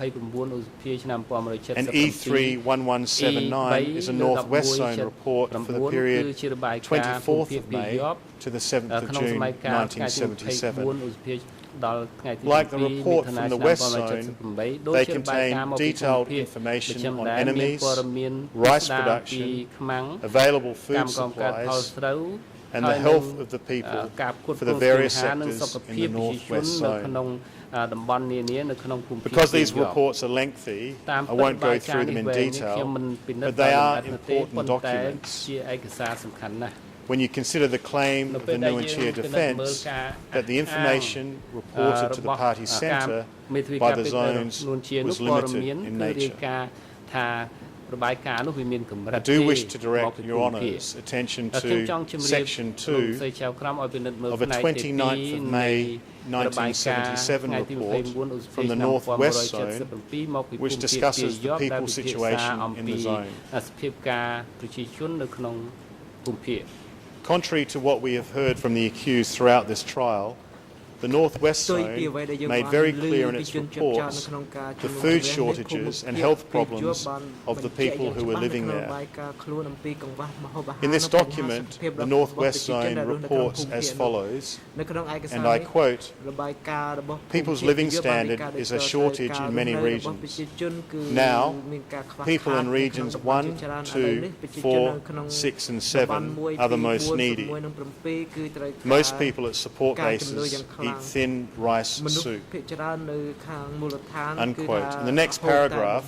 And E3/1179 is a Northwest Zone report for the period 24th of May to the 7th of June 1977. Like the report from the West Zone, they contain detailed information on enemies, rice production, available food supplies, and the health of the people for the various sectors in the Northwest Zone. Because these reports are lengthy, I won't go through them in detail, but they are important documents. When you consider the claim of the Nuanchia defence that the information reported to the party centre by the zones was limited in nature. I do wish to direct Your Honour's attention to Section 2 of a 29th of May 1977 report from the Northwest Zone, which discusses the people's situation in the zone. Contrary to what we have heard from the accused throughout this trial, the Northwest Zone made very clear in its reports the food shortages and health problems of the people who were living there. In this document, the Northwest Zone reports as follows, and I quote, "People's living standard is a shortage in many regions. Now, people in regions 1, 2, 4, 6 and 7 are the most needy. Most people at support bases eat thin rice soup." Unquote. In the next paragraph,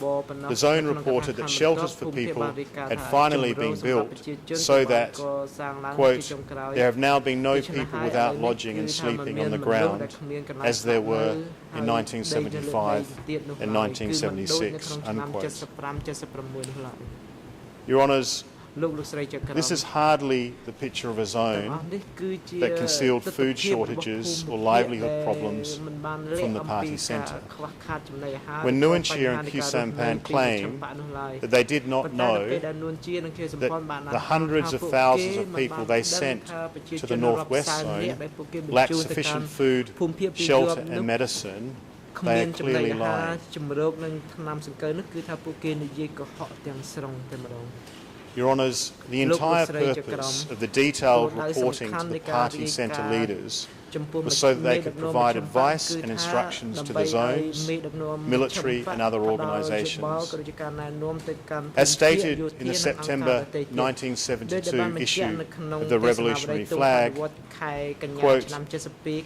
the zone reported that shelters for people had finally been built so that, quote, "there have now been no people without lodging and sleeping on the ground as there were in 1975 and 1976, unquote. Your Honours, This is hardly the picture of a zone that concealed food shortages or livelihood problems from the party centre. When Nuon Chea and Khieu Samphan claim that they did not know that the hundreds of thousands of people they sent to the northwest zone lacked sufficient food, shelter and medicine, they are clearly lying. Your Honours, the entire purpose of the detailed reporting to the party centre leaders was so that they could provide advice and instructions to the zones, military and other organisations. As stated in the September 1972 issue of the Revolutionary Flag, quote,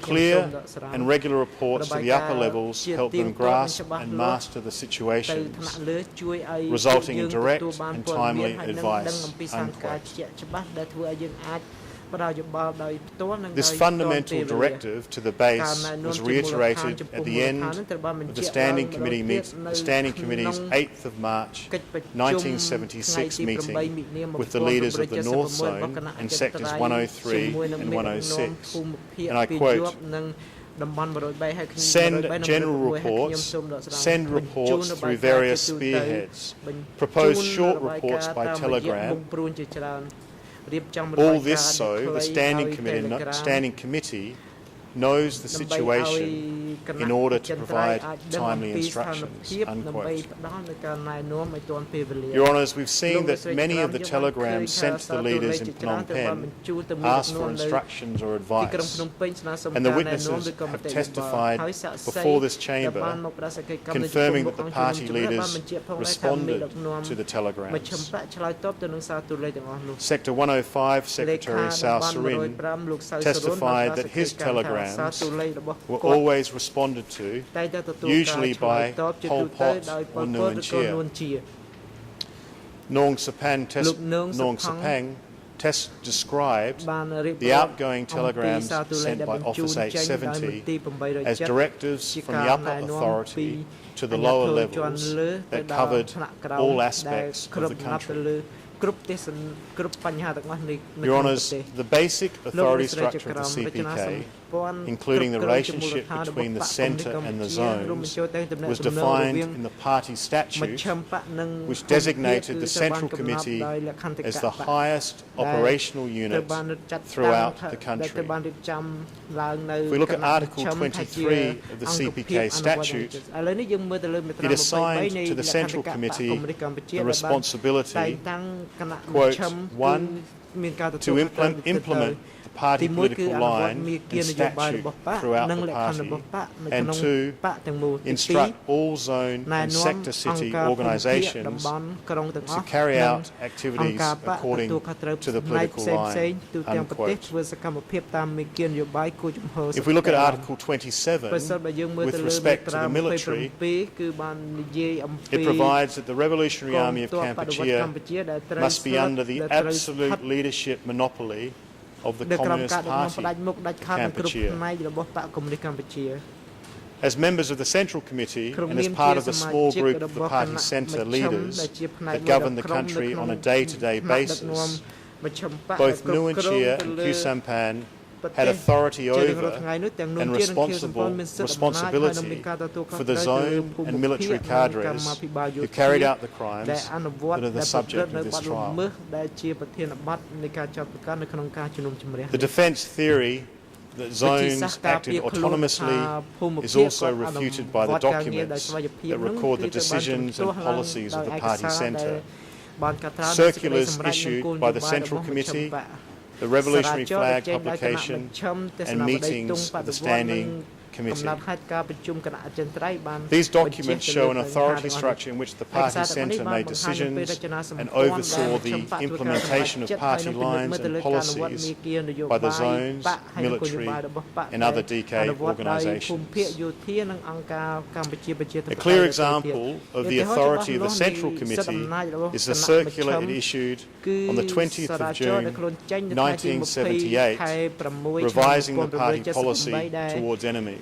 clear and regular reports to the upper levels help them grasp and master the situations, resulting in direct and timely advice, unquote. This fundamental directive to the base was reiterated at the end of the Standing Committee's 8th of March 1976 meeting with the leaders of the North Zone and sectors 103 and 106. And I quote, send general reports, send reports through various spearheads, propose short reports by telegram. All this so the Standing Committee knows the situation in order to provide timely instructions, unquote. Your Honours, we've seen that many of the telegrams sent to the leaders in Phnom Penh asked for instructions or advice, and the witnesses have testified before this chamber confirming that the party leaders responded to the telegrams. Sector 105 Secretary Sao Surin testified that his telegrams were always responded to, usually by Pol Pot or Nuon Chea. Nong Sapang described the outgoing telegrams sent by Office 870 as directives from the upper authority to the lower levels that covered all aspects of the country. Your Honours, the basic authority structure of the CPK, including the relationship between the centre and the zones, was defined in the party statute, which designated the Central Committee as the highest operational unit throughout the country. If we look at Article 23 of the CPK statute, it assigned to the Central Committee the responsibility, quote, 1, to implement the party political line and statute throughout the party, and 2, instruct all zone and sector city organisations to carry out activities according to the political line, unquote. If we look at Article 27, with respect to the military, it provides that the Revolutionary Army of Kampuchea must be under the absolute leadership monopoly of the Communist Party Kampuchea. As members of the Central Committee and as part of the small group of the party centre leaders that govern the country on a day-to-day basis, both Nuon Chea and Khieu Samphan had authority over and responsibility for the zone and military cadres who carried out the crimes that are the subject of this trial. The defence theory that zones acted autonomously is also refuted by the documents that record the decisions and policies of the party centre. Circulars issued by the Central Committee, the Revolutionary Flag publication and meetings of the Standing Committee. These documents show an authority structure in which the party centre made decisions and oversaw the implementation of party lines and policies by the zones, military and other DK organisations. A clear example of the authority of the Central Committee is the circular it issued on the 20th of June 1978 revising the party policy towards enemies.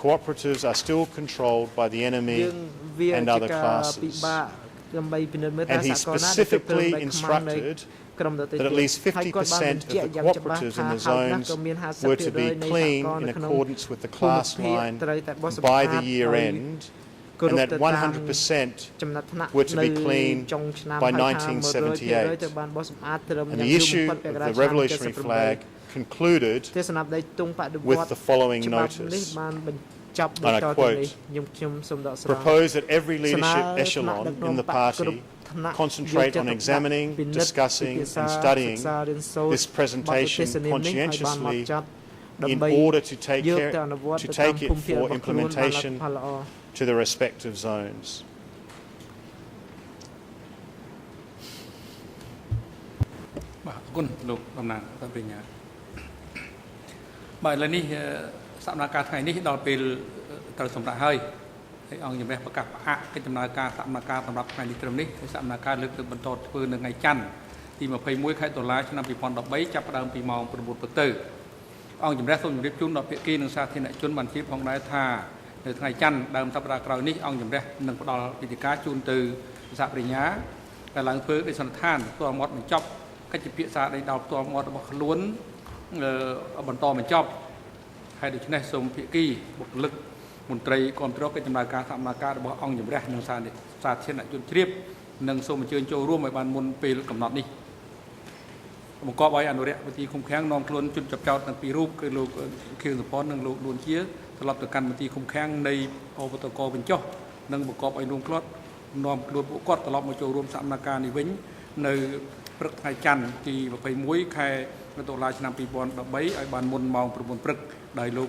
cooperatives are still controlled by the enemy and other classes. And he specifically instructed that at least 50% of the cooperatives in the zones were to be clean in accordance with the class line by the year end, and that 100% were to be clean by 1978. And the issue of the revolutionary flag concluded with the following notice, and I quote, propose that every leadership echelon in the party concentrate on examining, discussing and studying this presentation conscientiously in order to take it for implementation to the respective zones. បាទអរគុណលោកតំណាងប្រពៃញ៉ាបាទឥឡូវនេះសកម្មភាពថ្ងៃនេះដល់ពេលត្រូវសម្រាប់ហើយអង្គជំរះប្រកាសផ្អាកកិច្ចដំណើរការសកម្មភាពសម្រាប់ថ្ងៃនេះត្រឹមនេះសកម្មភាពលើកទឹកបន្តធ្វើនៅថ្ងៃច័ន្ទទី21ខែតុលាឆ្នាំ2013ចាប់ផ្ដើមពីម៉ោង 9 ព្រឹកទៅអង្គជំរះសូមជម្រាបជូនដល់ភាគីនិងសាធារណជនបានជម្រាបផងដែរថានៅថ្ងៃច័ន្ទដើមសប្តាហ៍ក្រោយនេះអង្គជំរះនឹងផ្ដល់វិធីការជូនទៅសហប្រញ្ញាដែលឡើងធ្វើដោយសន្និដ្ឋានផ្ទាល់មាត់បញ្ចប់កិច្ចពិភាក្សាដោយដល់ផ្ទាល់មាត់របស់ខ្លួនបន្តបញ្ចប់ហើយដូច្នេះសូមភាគីបុគ្គលិកមន្ត្រីគ្រប់គ្រងកិច្ចដំណើរការសកម្មភាពរបស់អង្គជំរះនិងសាធារណជនជ្រាបនិងសូមអញ្ជើញចូលរួមឲ្យបានមុនពេលកំណត់នេះបង្កប់ឲ្យអនុរិយវិធីឃុំឃាំងនាំខ្លួនជនចាប់ចោតទាំងពីររូបគឺលោកខៀវសុផននិងលោកលួនជាត្រឡប់ទៅកាន់មន្ទីរឃុំឃាំងនៃអបតកវិញចុះនិងបង្កប់ឲ្យរួមខ្លួននាំខ្លួនពួកគាត់ត្រឡប់មកចូលរួមសកម្មភាពនេះវិញនៅព្រឹកថ្ងៃច័ន្ទទី21ខែតុលាឆ្នាំ2013ឲ្យបានមុនម៉ោង 9 ព្រឹកដោយលោក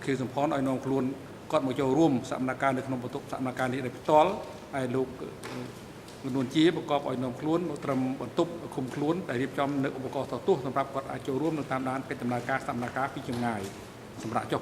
ខៀវសុផនឲ្យនាំខ្លួនគាត់មកចូលរួមសកម្មភាពនៅក្នុងបន្ទប់សកម្មភាពនេះដោយផ្ទាល់ហើយលោកនួនជាបង្កប់ឲ្យនាំខ្លួនមកត្រឹមបន្ទប់ឃុំខ្លួនដែលរៀបចំនៅឧបករណ៍ទទូសសម្រាប់គាត់អាចចូលរួមនៅតាមដានកិច្ចដំណើរការសកម្មភាពពីចម្ងាយសម្រាប់ចុះ